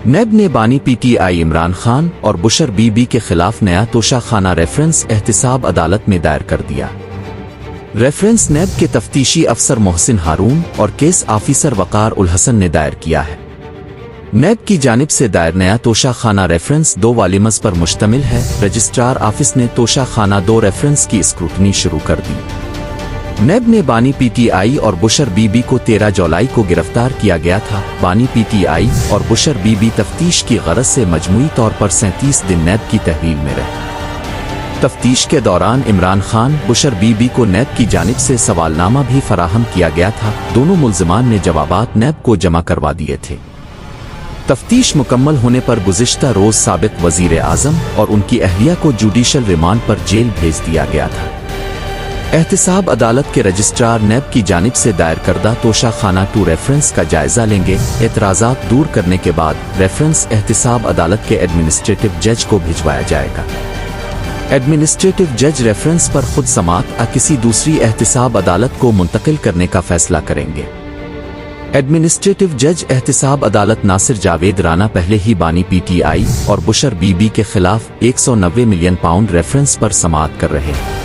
नेब ने बानी पीटीआई इमरान खान और बुशर बीबी के खिलाफ नया तोशाखाना रेफरेंस एहतिसाब अदालत में दायर कर दिया। रेफरेंस नेब के तफ्तीशी अफसर मोहसिन हारून और केस ऑफिसर वकार उल हसन ने दायर किया है। नेब की जानिब से दायर नया तोशाखाना रेफरेंस 2 वॉल्यूम्स पर मुश्तमिल है। रजिस्ट्रार ऑफिस ने तोशाखाना 2 रेफरेंस की स्क्रूटनी शुरू कर दी। नेब ने बानी पीटीआई और बुशर बीबी को 13 जुलाई को गिरफ्तार किया गया था। बानी पीटीआई और बुशर बीबी तफ्तीश की गरज से मजमूई तौर पर 37 दिन नेब की तहवील में रहे। तफ्तीश के दौरान इमरान खान बुशर बीबी को नेब की जानिब से सवालनामा भी फराहम किया गया था। दोनों मुल्जिमान ने जवाबात नेब को जमा करवा दिए थे। तफ्तीश मुकम्मल होने पर गुज़िश्ता रोज़ साबिक़ वज़ीर आज़म और उनकी अहलिया को जुडिशल रिमांड पर जेल भेज दिया गया था। एहतिसाब अदालत के रजिस्ट्रार नेब की जानिब से दायर करदा तोशाखाना 2 रेफरेंस का जायजा लेंगे। एतराज़ात दूर करने के बाद रेफरेंस एहतिसाब अदालत के एडमिनिस्ट्रेटिव जज को भिजवाया जाएगा। एडमिनिस्ट्रेटिव जज रेफरेंस पर खुद समाअत या किसी दूसरी एहतिसाब अदालत को मुंतकिल करने का फैसला करेंगे। एडमिनिस्ट्रेटिव जज एहतिसाब अदालत नासिर जावेद राना पहले ही बानी पीटीआई और बुशर बीबी के खिलाफ 190 मिलियन पाउंड रेफरेंस पर समाअत कर रहे हैं।